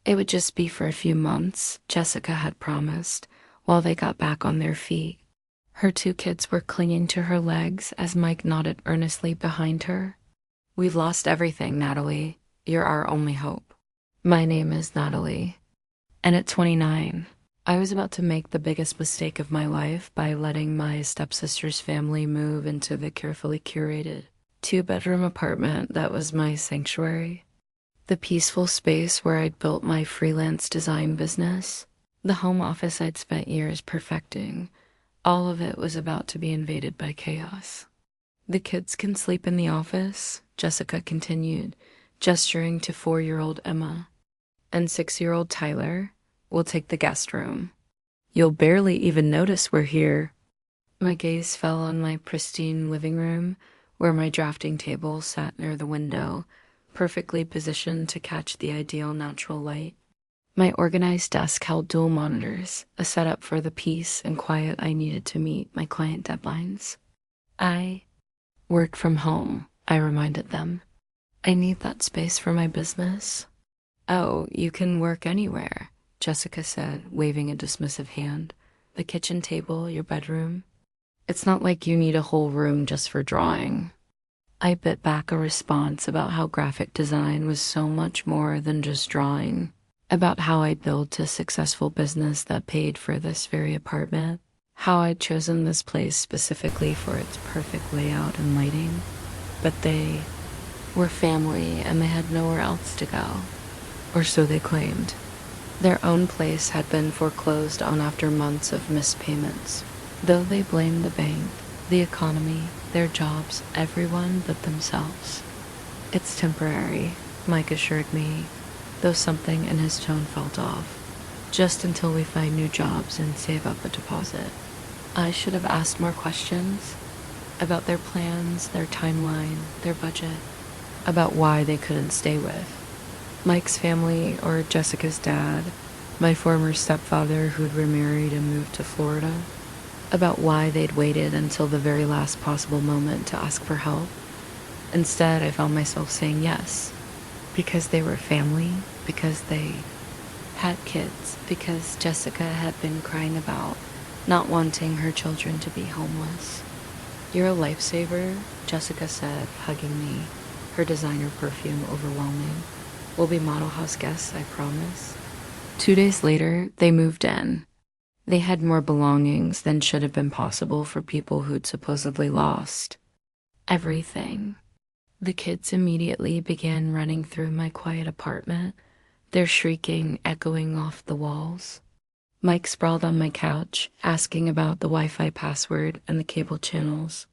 It would just be for a few months, Jessica had promised, while they got back on their feet. Her two kids were clinging to her legs as Mike nodded earnestly behind her. "We've lost everything, Natalie. You're our only hope." My name is Natalie. And at 29, I was about to make the biggest mistake of my life by letting my stepsister's family move into the carefully curated two-bedroom apartment that was my sanctuary. The peaceful space where I'd built my freelance design business, the home office I'd spent years perfecting, all of it was about to be invaded by chaos. "The kids can sleep in the office," Jessica continued, gesturing to 4-year-old Emma. "And 6-year-old Tyler will take the guest room. You'll barely even notice we're here." My gaze fell on my pristine living room, where my drafting table sat near the window, perfectly positioned to catch the ideal natural light. My organized desk held dual monitors, a setup for the peace and quiet I needed to meet my client deadlines. "I work from home," I reminded them. "I need that space for my business." "Oh, you can work anywhere," Jessica said, waving a dismissive hand. "The kitchen table, your bedroom. It's not like you need a whole room just for drawing." I bit back a response about how graphic design was so much more than just drawing, about how I'd built a successful business that paid for this very apartment, how I'd chosen this place specifically for its perfect layout and lighting. But they were family and they had nowhere else to go. Or so they claimed. Their own place had been foreclosed on after months of missed payments. Though they blamed the bank, the economy, their jobs, everyone but themselves. "It's temporary," Mike assured me, though something in his tone felt off. "Just until we find new jobs and save up a deposit." I should have asked more questions about their plans, their timeline, their budget, about why they couldn't stay with Mike's family or Jessica's dad, my former stepfather who'd remarried and moved to Florida, about why they'd waited until the very last possible moment to ask for help. Instead, I found myself saying yes, because they were family, because they had kids, because Jessica had been crying about not wanting her children to be homeless. "You're a lifesaver," Jessica said, hugging me, her designer perfume overwhelming. "We'll be model house guests, I promise." 2 days later, they moved in. They had more belongings than should have been possible for people who'd supposedly lost everything. The kids immediately began running through my quiet apartment, their shrieking echoing off the walls. Mike sprawled on my couch, asking about the Wi-Fi password and the cable channels.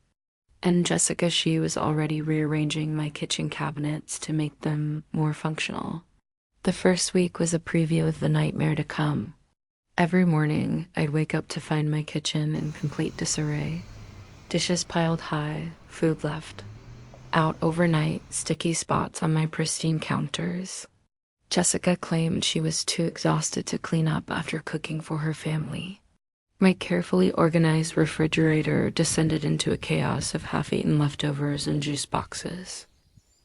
And Jessica, she was already rearranging my kitchen cabinets to make them more functional. The first week was a preview of the nightmare to come. Every morning, I'd wake up to find my kitchen in complete disarray. Dishes piled high, food left out overnight, sticky spots on my pristine counters. Jessica claimed she was too exhausted to clean up after cooking for her family. My carefully organized refrigerator descended into a chaos of half-eaten leftovers and juice boxes.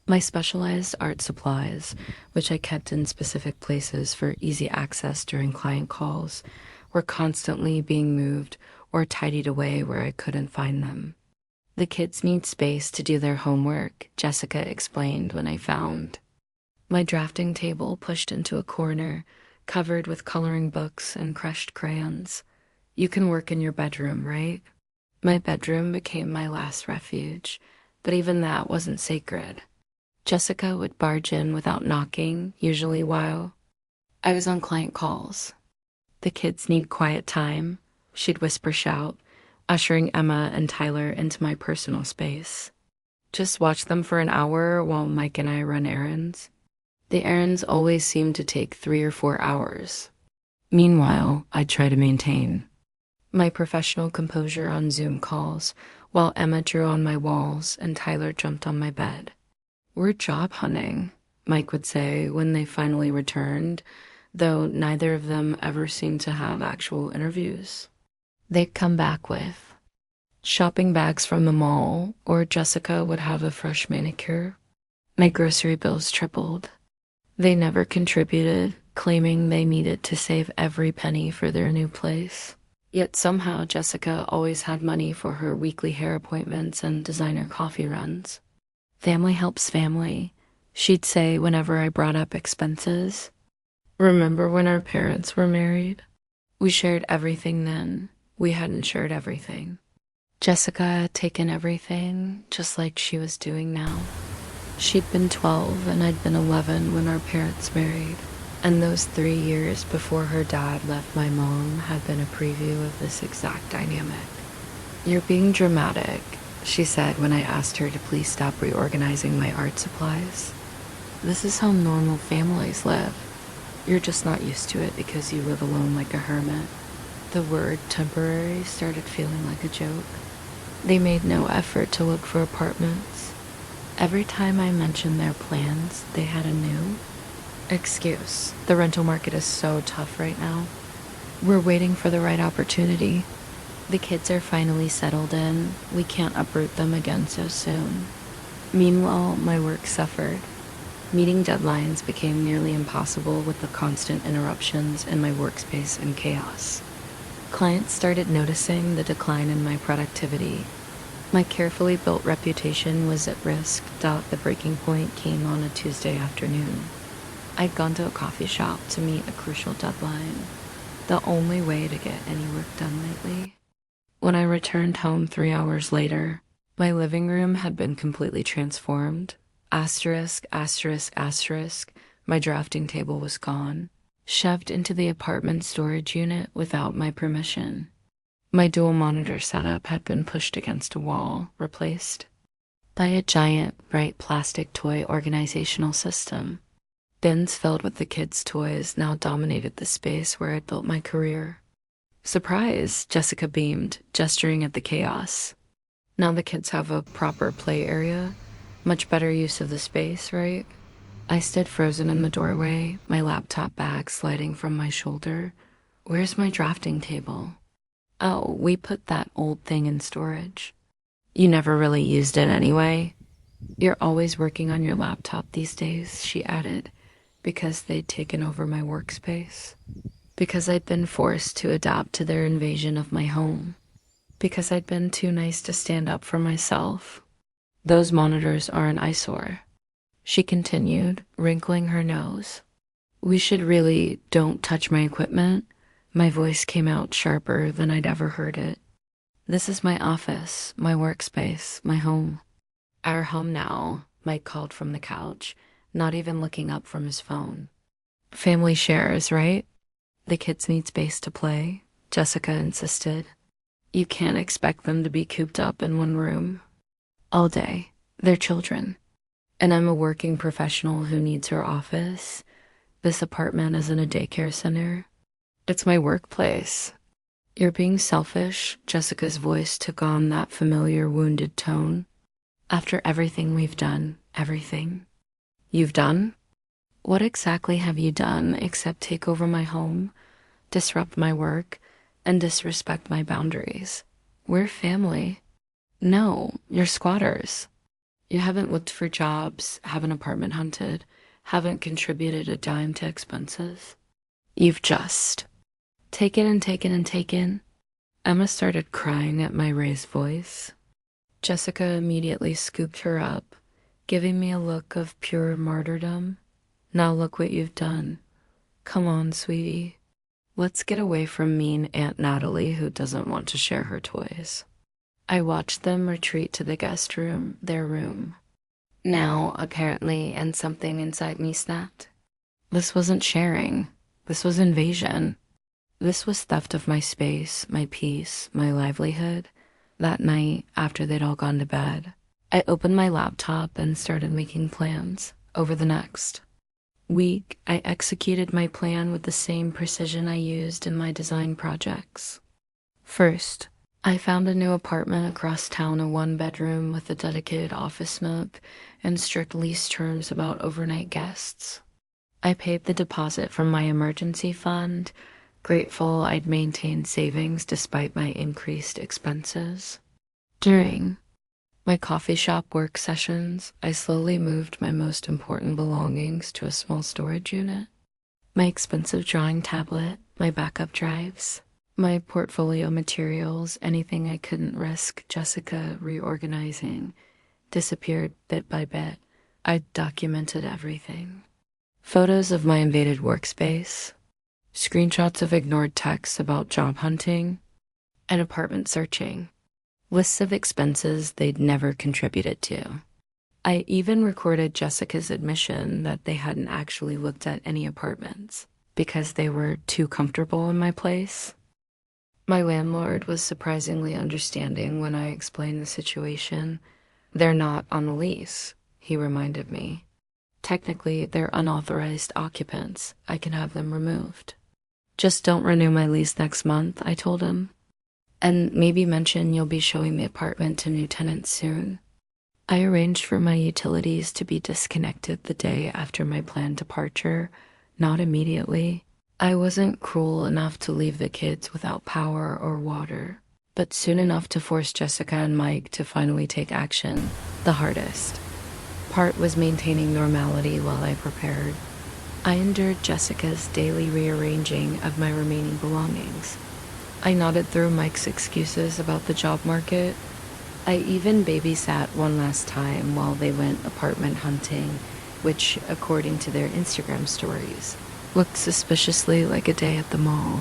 My specialized art supplies, which I kept in specific places for easy access during client calls, were constantly being moved or tidied away where I couldn't find them. "The kids need space to do their homework," Jessica explained when I found my drafting table pushed into a corner, covered with coloring books and crushed crayons. "You can work in your bedroom, right?" My bedroom became my last refuge, but even that wasn't sacred. Jessica would barge in without knocking, usually while I was on client calls. "The kids need quiet time," she'd whisper shout, ushering Emma and Tyler into my personal space. "Just watch them for an hour while Mike and I run errands." The errands always seemed to take 3 or 4 hours. Meanwhile, I'd try to maintain my professional composure on Zoom calls while Emma drew on my walls and Tyler jumped on my bed. "We're job hunting," Mike would say when they finally returned, though neither of them ever seemed to have actual interviews. They'd come back with shopping bags from the mall, or Jessica would have a fresh manicure. My grocery bills tripled. They never contributed, claiming they needed to save every penny for their new place. Yet somehow Jessica always had money for her weekly hair appointments and designer coffee runs. Family helps family, she'd say whenever I brought up expenses. Remember when our parents were married? We shared everything then. We hadn't shared everything. Jessica had taken everything, just like she was doing now. She'd been 12 and I'd been 11 when our parents married. And those 3 years before her dad left my mom had been a preview of this exact dynamic. "You're being dramatic," she said when I asked her to please stop reorganizing my art supplies. "This is how normal families live. You're just not used to it because you live alone like a hermit." The word temporary started feeling like a joke. They made no effort to look for apartments. Every time I mentioned their plans, they had a new excuse. "The rental market is so tough right now. We're waiting for the right opportunity. The kids are finally settled in. We can't uproot them again so soon." Meanwhile, my work suffered. Meeting deadlines became nearly impossible with the constant interruptions in my workspace and chaos. Clients started noticing the decline in my productivity. My carefully built reputation was at risk. The breaking point came on a Tuesday afternoon. I'd gone to a coffee shop to meet a crucial deadline, the only way to get any work done lately. When I returned home 3 hours later, my living room had been completely transformed. Asterisk, asterisk, asterisk, my drafting table was gone, shoved into the apartment storage unit without my permission. My dual monitor setup had been pushed against a wall, replaced by a giant, bright plastic toy organizational system. Bins filled with the kids' toys now dominated the space where I'd built my career. "Surprise," Jessica beamed, gesturing at the chaos. "Now the kids have a proper play area. Much better use of the space, right?" I stood frozen in the doorway, my laptop bag sliding from my shoulder. "Where's my drafting table?" "Oh, we put that old thing in storage." "You never really used it anyway." "You're always working on your laptop these days," she added, because they'd taken over my workspace. Because I'd been forced to adapt to their invasion of my home. Because I'd been too nice to stand up for myself. "Those monitors are an eyesore," she continued, wrinkling her nose. "We should really don't touch my equipment." My voice came out sharper than I'd ever heard it. "This is my office, my workspace, my home." "Our home now," Mike called from the couch, not even looking up from his phone. "Family shares, right?" "The kids need space to play," Jessica insisted. "You can't expect them to be cooped up in one room all day. They're children. And I'm a working professional who needs her office. This apartment isn't a daycare center. It's my workplace." "You're being selfish," Jessica's voice took on that familiar wounded tone. "After everything we've done, everything." "You've done? What exactly have you done except take over my home, disrupt my work, and disrespect my boundaries? We're family." "No, you're squatters. You haven't looked for jobs, haven't apartment hunted, haven't contributed a dime to expenses. You've just taken and taken and taken." Emma started crying at my raised voice. Jessica immediately scooped her up, giving me a look of pure martyrdom. "Now look what you've done. Come on, sweetie. Let's get away from mean Aunt Natalie who doesn't want to share her toys." I watched them retreat to the guest room, their room. Now, apparently, and something inside me snapped. This wasn't sharing. This was invasion. This was theft of my space, my peace, my livelihood. That night, after they'd all gone to bed, I opened my laptop and started making plans. Over the next week, I executed my plan with the same precision I used in my design projects. First, I found a new apartment across town, a 1-bedroom with a dedicated office nook and strict lease terms about overnight guests. I paid the deposit from my emergency fund, grateful I'd maintained savings despite my increased expenses. During my coffee shop work sessions, I slowly moved my most important belongings to a small storage unit. My expensive drawing tablet, my backup drives, my portfolio materials, anything I couldn't risk Jessica reorganizing, disappeared bit by bit. I documented everything. Photos of my invaded workspace, screenshots of ignored texts about job hunting and apartment searching, lists of expenses they'd never contributed to. I even recorded Jessica's admission that they hadn't actually looked at any apartments because they were too comfortable in my place. My landlord was surprisingly understanding when I explained the situation. They're not on the lease, he reminded me. Technically, they're unauthorized occupants. I can have them removed. Just don't renew my lease next month, I told him. And maybe mention you'll be showing the apartment to new tenants soon. I arranged for my utilities to be disconnected the day after my planned departure, not immediately. I wasn't cruel enough to leave the kids without power or water, but soon enough to force Jessica and Mike to finally take action. The hardest part was maintaining normality while I prepared. I endured Jessica's daily rearranging of my remaining belongings. I nodded through Mike's excuses about the job market. I even babysat one last time while they went apartment hunting, which, according to their Instagram stories, looked suspiciously like a day at the mall.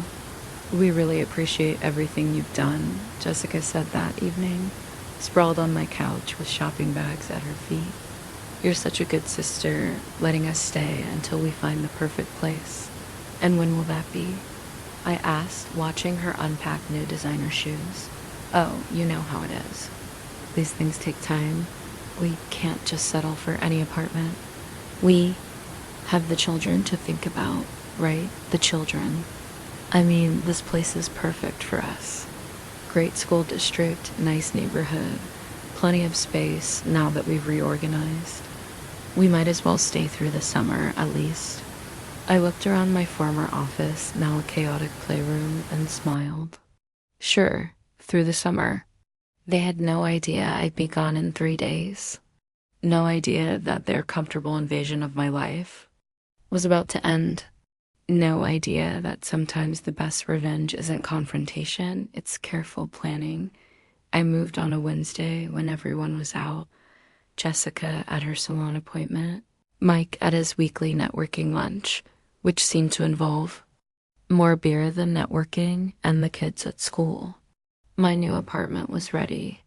We really appreciate everything you've done, Jessica said that evening, sprawled on my couch with shopping bags at her feet. You're such a good sister, letting us stay until we find the perfect place. And when will that be? I asked, watching her unpack new designer shoes. Oh, you know how it is. These things take time. We can't just settle for any apartment. We have the children to think about, right? The children. I mean, this place is perfect for us. Great school district, nice neighborhood, plenty of space now that we've reorganized. We might as well stay through the summer, at least. I looked around my former office, now a chaotic playroom, and smiled. Sure, through the summer. They had no idea I'd be gone in 3 days. No idea that their comfortable invasion of my life was about to end. No idea that sometimes the best revenge isn't confrontation, it's careful planning. I moved on a Wednesday when everyone was out. Jessica at her salon appointment, Mike at his weekly networking lunch, which seemed to involve more beer than networking, and the kids at school. My new apartment was ready.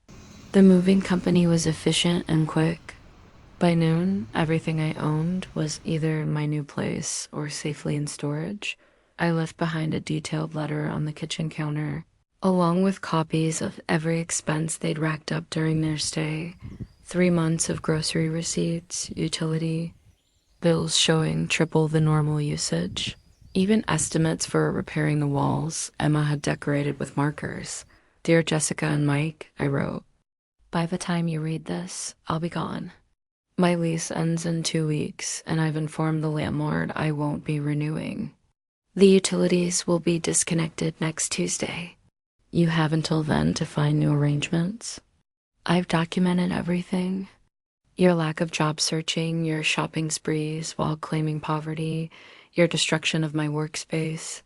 The moving company was efficient and quick. By noon, everything I owned was either my new place or safely in storage. I left behind a detailed letter on the kitchen counter, along with copies of every expense they'd racked up during their stay. 3 months of grocery receipts, utility bills showing triple the normal usage. Even estimates for repairing the walls Emma had decorated with markers. Dear Jessica and Mike, I wrote, by the time you read this, I'll be gone. My lease ends in 2 weeks, and I've informed the landlord I won't be renewing. The utilities will be disconnected next Tuesday. You have until then to find new arrangements. I've documented everything. Your lack of job searching, your shopping sprees while claiming poverty, your destruction of my workspace.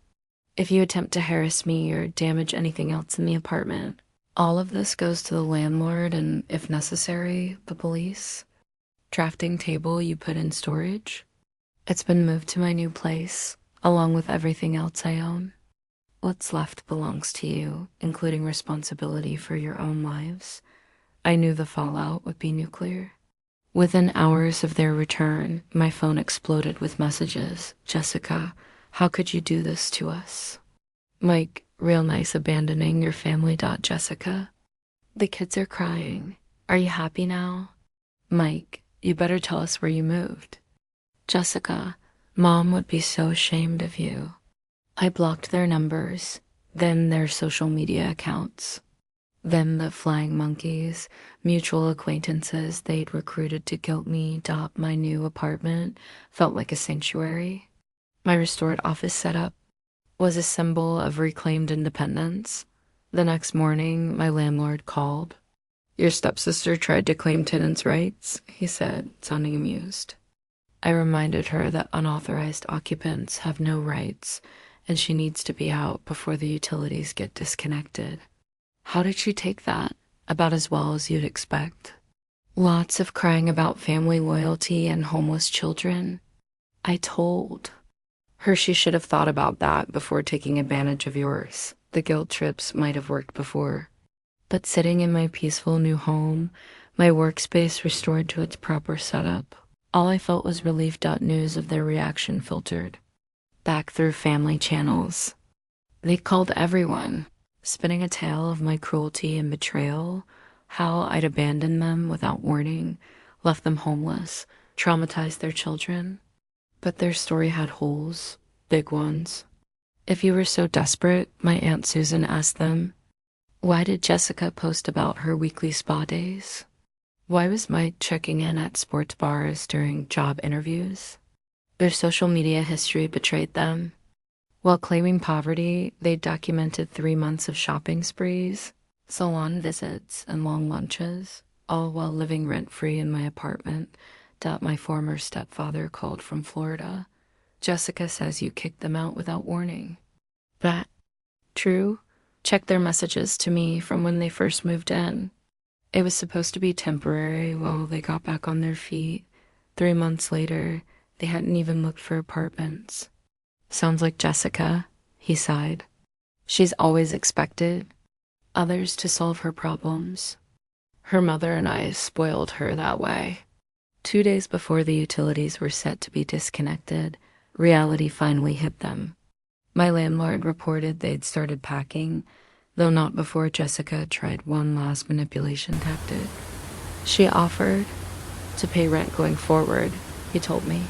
If you attempt to harass me or damage anything else in the apartment, all of this goes to the landlord and, if necessary, the police. Drafting table you put in storage. It's been moved to my new place, along with everything else I own. What's left belongs to you, including responsibility for your own lives. I knew the fallout would be nuclear. Within hours of their return, my phone exploded with messages. Jessica, how could you do this to us? Mike, real nice abandoning your family. Jessica. The kids are crying. Are you happy now? Mike, you better tell us where you moved. Jessica, Mom would be so ashamed of you. I blocked their numbers, then their social media accounts. Then the flying monkeys, mutual acquaintances they'd recruited to guilt me. My new apartment felt like a sanctuary. My restored office setup was a symbol of reclaimed independence. The next morning, my landlord called. Your stepsister tried to claim tenants' rights, he said, sounding amused. I reminded her that unauthorized occupants have no rights and she needs to be out before the utilities get disconnected. How did she take that? About as well as you'd expect. Lots of crying about family loyalty and homeless children. I told her she should have thought about that before taking advantage of yours. The guilt trips might have worked before. But sitting in my peaceful new home, my workspace restored to its proper setup, all I felt was relief. News of their reaction filtered back through family channels. They called everyone, spinning a tale of my cruelty and betrayal, how I'd abandoned them without warning, left them homeless, traumatized their children. But their story had holes, big ones. If you were so desperate, my Aunt Susan asked them, why did Jessica post about her weekly spa days? Why was Mike checking in at sports bars during job interviews? Their social media history betrayed them. While claiming poverty, they documented 3 months of shopping sprees, salon visits, and long lunches, all while living rent-free in my apartment that my former stepfather called from Florida. Jessica says you kicked them out without warning. That true? Check their messages to me from when they first moved in. It was supposed to be temporary while they got back on their feet. 3 months later, they hadn't even looked for apartments. Sounds like Jessica, he sighed. She's always expected others to solve her problems. Her mother and I spoiled her that way. 2 days before the utilities were set to be disconnected, reality finally hit them. My landlord reported they'd started packing, though not before Jessica tried one last manipulation tactic. She offered to pay rent going forward, he told me.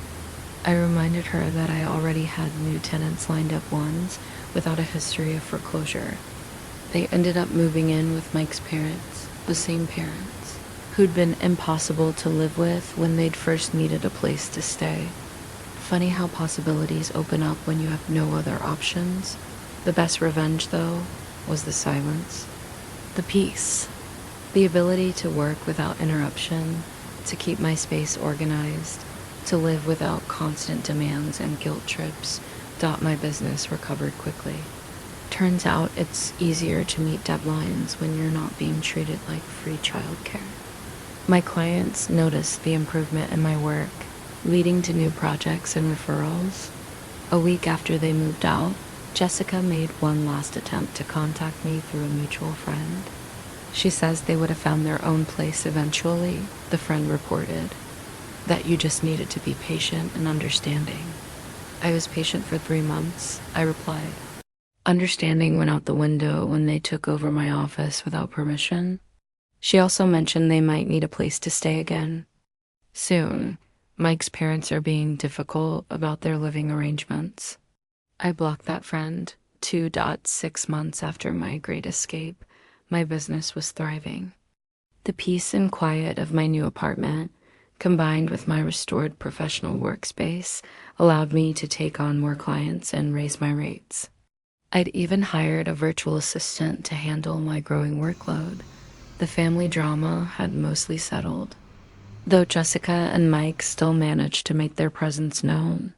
I reminded her that I already had new tenants lined up, ones without a history of foreclosure. They ended up moving in with Mike's parents, the same parents, who'd been impossible to live with when they'd first needed a place to stay. Funny how possibilities open up when you have no other options. The best revenge, though, was the silence. The peace. The ability to work without interruption, to keep my space organized, to live without constant demands and guilt trips. My business recovered quickly. Turns out it's easier to meet deadlines when you're not being treated like free childcare. My clients noticed the improvement in my work, leading to new projects and referrals. A week after they moved out, Jessica made one last attempt to contact me through a mutual friend. She says they would have found their own place eventually, the friend reported. That you just needed to be patient and understanding. I was patient for 3 months, I replied. Understanding went out the window when they took over my office without permission. She also mentioned they might need a place to stay again. Soon, Mike's parents are being difficult about their living arrangements. I blocked that friend. 2.6 months after my great escape, my business was thriving. The peace and quiet of my new apartment, combined with my restored professional workspace, allowed me to take on more clients and raise my rates. I'd even hired a virtual assistant to handle my growing workload. The family drama had mostly settled, though Jessica and Mike still managed to make their presence known.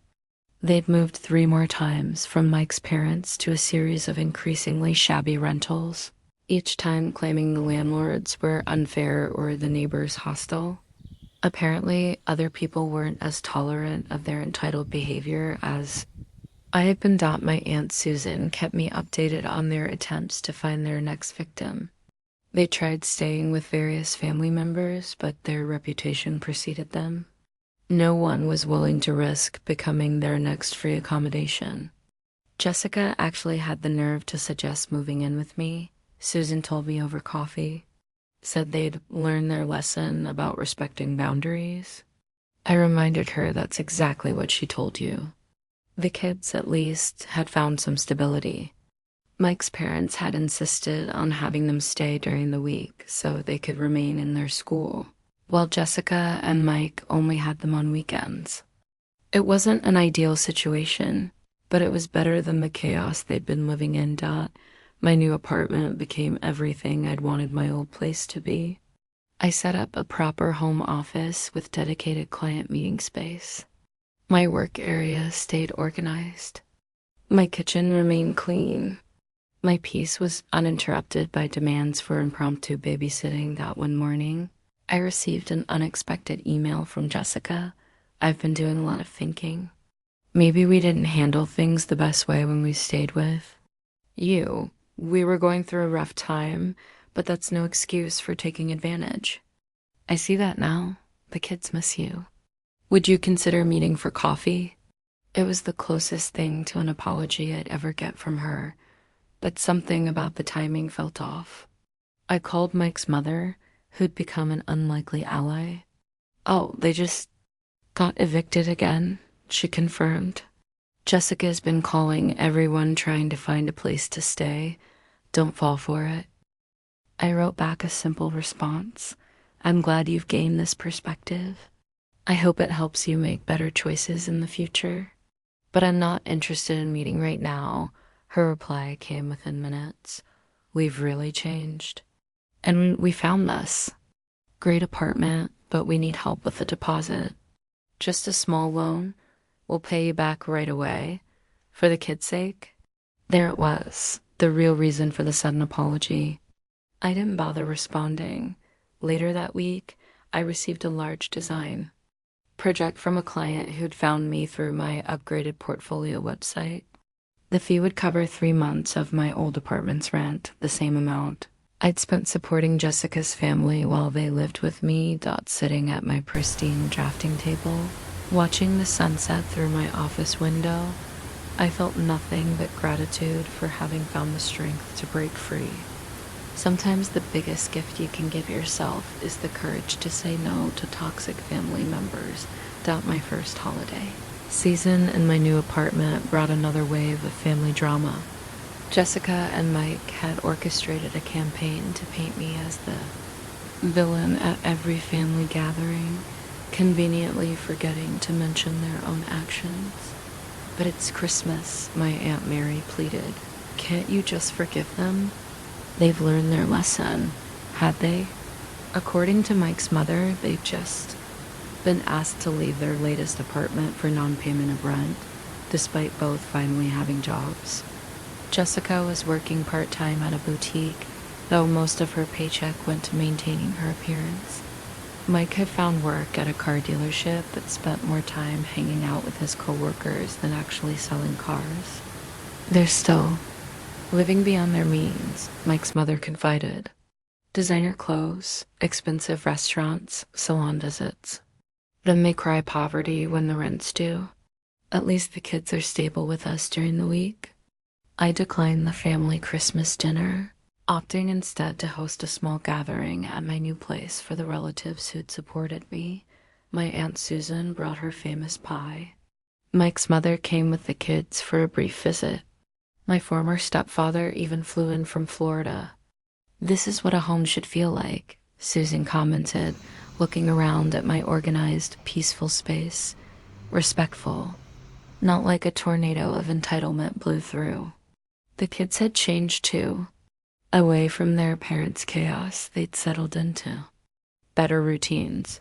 They'd moved 3 more times from Mike's parents to a series of increasingly shabby rentals, each time claiming the landlords were unfair or the neighbors hostile. Apparently, other people weren't as tolerant of their entitled behavior as I had been. My Aunt Susan kept me updated on their attempts to find their next victim. They tried staying with various family members, but their reputation preceded them. No one was willing to risk becoming their next free accommodation. Jessica actually had the nerve to suggest moving in with me, Susan told me over coffee. Said they'd learned their lesson about respecting boundaries. I reminded her that's exactly what she told you. The kids, at least, had found some stability. Mike's parents had insisted on having them stay during the week so they could remain in their school, while Jessica and Mike only had them on weekends. It wasn't an ideal situation, but it was better than the chaos they'd been living in. My new apartment became everything I'd wanted my old place to be. I set up a proper home office with dedicated client meeting space. My work area stayed organized. My kitchen remained clean. My peace was uninterrupted by demands for impromptu babysitting that one morning. I received an unexpected email from Jessica. I've been doing a lot of thinking. Maybe we didn't handle things the best way when we stayed with you. We were going through a rough time, but that's no excuse for taking advantage. I see that now. The kids miss you. Would you consider meeting for coffee? It was the closest thing to an apology I'd ever get from her, but something about the timing felt off. I called Mike's mother, who'd become an unlikely ally. Oh, they just got evicted again, she confirmed. Jessica's been calling everyone trying to find a place to stay. Don't fall for it. I wrote back a simple response. I'm glad you've gained this perspective. I hope it helps you make better choices in the future. But I'm not interested in meeting right now. Her reply came within minutes. We've really changed. And we found this. Great apartment, but we need help with the deposit. Just a small loan. We'll pay you back right away. For the kids' sake. There it was, the real reason for the sudden apology. I didn't bother responding. Later that week, I received a large design project from a client who'd found me through my upgraded portfolio website. The fee would cover 3 months of my old apartment's rent, the same amount I'd spent supporting Jessica's family while they lived with me, sitting at my pristine drafting table, watching the sunset through my office window. I felt nothing but gratitude for having found the strength to break free. Sometimes the biggest gift you can give yourself is the courage to say no to toxic family members. My first holiday season in my new apartment brought another wave of family drama. Jessica and Mike had orchestrated a campaign to paint me as the villain at every family gathering, conveniently forgetting to mention their own actions. But it's Christmas, my Aunt Mary pleaded. Can't you just forgive them? They've learned their lesson, had they? According to Mike's mother, they've just been asked to leave their latest apartment for non-payment of rent, despite both finally having jobs. Jessica was working part-time at a boutique, though most of her paycheck went to maintaining her appearance. Mike had found work at a car dealership but spent more time hanging out with his coworkers than actually selling cars. They're still living beyond their means, Mike's mother confided. Designer clothes, expensive restaurants, salon visits. Then they cry poverty when the rent's due. At least the kids are stable with us during the week. I declined the family Christmas dinner, opting instead to host a small gathering at my new place for the relatives who'd supported me. My Aunt Susan brought her famous pie. Mike's mother came with the kids for a brief visit. My former stepfather even flew in from Florida. This is what a home should feel like, Susan commented, looking around at my organized, peaceful space. Respectful, not like a tornado of entitlement blew through. The kids had changed too, away from their parents' chaos they'd settled into. Better routines.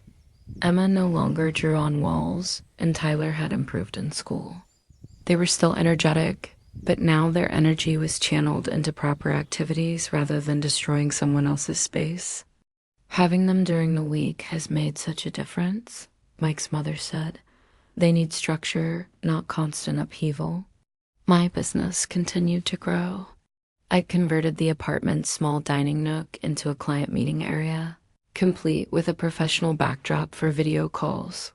Emma no longer drew on walls, and Tyler had improved in school. They were still energetic, but now their energy was channeled into proper activities rather than destroying someone else's space. Having them during the week has made such a difference, Mike's mother said. They need structure, not constant upheaval. My business continued to grow. I converted the apartment's small dining nook into a client meeting area, complete with a professional backdrop for video calls.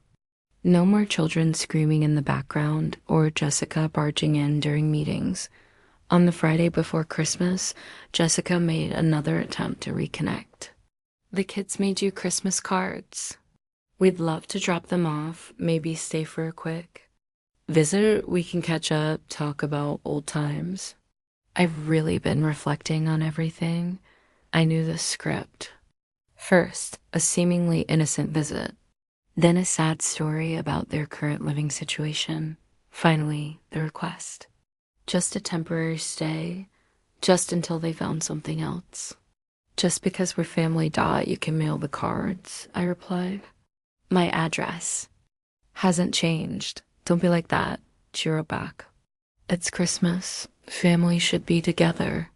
No more children screaming in the background or Jessica barging in during meetings. On the Friday before Christmas, Jessica made another attempt to reconnect. The kids made you Christmas cards. We'd love to drop them off, maybe stay for a quick visit. We can catch up, talk about old times. I've really been reflecting on everything. I knew the script. First, a seemingly innocent visit. Then a sad story about their current living situation. Finally, the request. Just a temporary stay, just until they found something else. Just because we're family you can mail the cards, I replied. My address hasn't changed. Don't be like that. She wrote back. It's Christmas. Family should be together.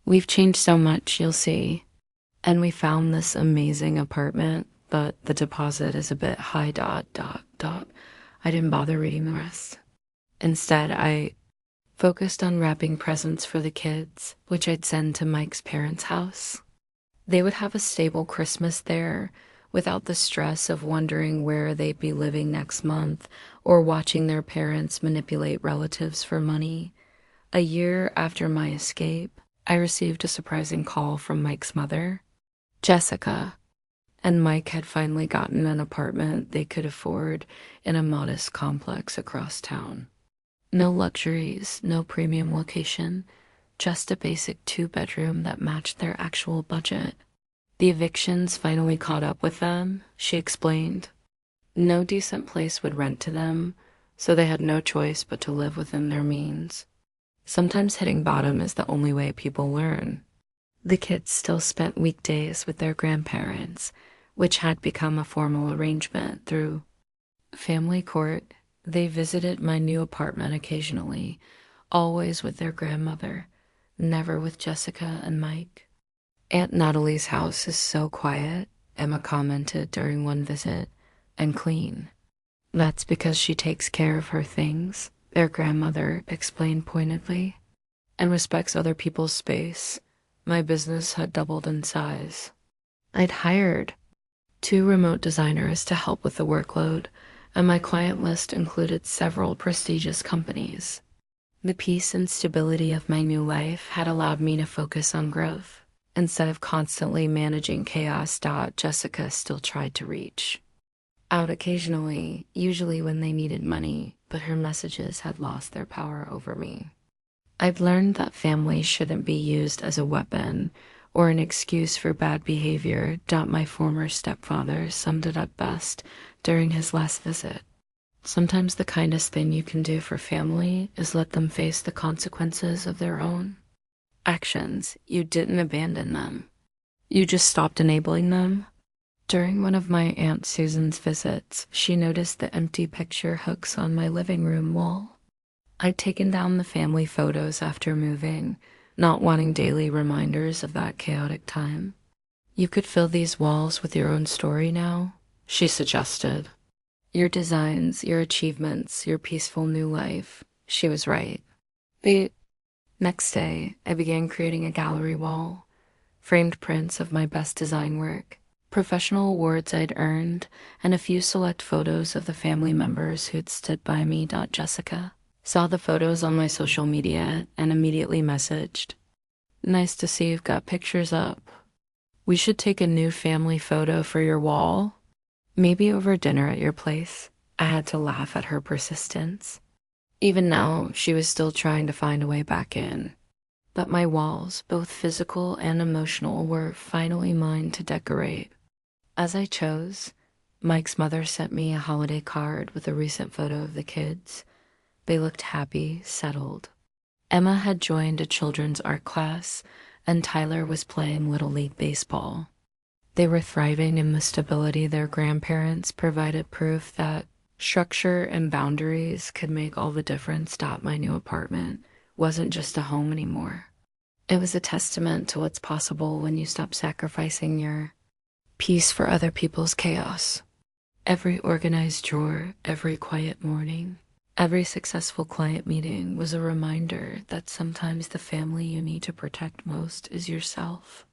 We've changed so much, you'll see. And we found this amazing apartment, but the deposit is a bit high, ... I didn't bother reading the rest. Instead, I focused on wrapping presents for the kids, which I'd send to Mike's parents' house. They would have a stable Christmas there without the stress of wondering where they'd be living next month or watching their parents manipulate relatives for money. A year after my escape, I received a surprising call from Mike's mother, Jessica, and Mike had finally gotten an apartment they could afford in a modest complex across town. No luxuries, no premium location, just a basic 2-bedroom that matched their actual budget. The evictions finally caught up with them, she explained. No decent place would rent to them, so they had no choice but to live within their means. Sometimes hitting bottom is the only way people learn. The kids still spent weekdays with their grandparents, which had become a formal arrangement through family court. They visited my new apartment occasionally, always with their grandmother, never with Jessica and Mike. Aunt Natalie's house is so quiet, Emma commented during one visit, and clean. That's because she takes care of her things, their grandmother explained pointedly, and respects other people's space. My business had doubled in size. I'd hired 2 remote designers to help with the workload, and my client list included several prestigious companies. The peace and stability of my new life had allowed me to focus on growth, instead of constantly managing chaos. Jessica still tried to reach out occasionally, usually when they needed money, but her messages had lost their power over me. I've learned that family shouldn't be used as a weapon or an excuse for bad behavior. My former stepfather summed it up best during his last visit. Sometimes the kindest thing you can do for family is let them face the consequences of their own actions. You didn't abandon them. You just stopped enabling them. During one of my Aunt Susan's visits, she noticed the empty picture hooks on my living room wall. I'd taken down the family photos after moving, not wanting daily reminders of that chaotic time. You could fill these walls with your own story now, she suggested. Your designs, your achievements, your peaceful new life. She was right. The next day, I began creating a gallery wall, framed prints of my best design work, professional awards I'd earned, and a few select photos of the family members who'd stood by me. Jessica saw the photos on my social media and immediately messaged, "Nice to see you've got pictures up. We should take a new family photo for your wall. Maybe over dinner at your place." I had to laugh at her persistence. Even now, she was still trying to find a way back in. But my walls, both physical and emotional, were finally mine to decorate. As I chose, Mike's mother sent me a holiday card with a recent photo of the kids. They looked happy, settled. Emma had joined a children's art class, and Tyler was playing Little League baseball. They were thriving in the stability their grandparents provided, proof that structure and boundaries could make all the difference. My new apartment wasn't just a home anymore. It was a testament to what's possible when you stop sacrificing your peace for other people's chaos. Every organized drawer, every quiet morning, every successful client meeting was a reminder that sometimes the family you need to protect most is yourself.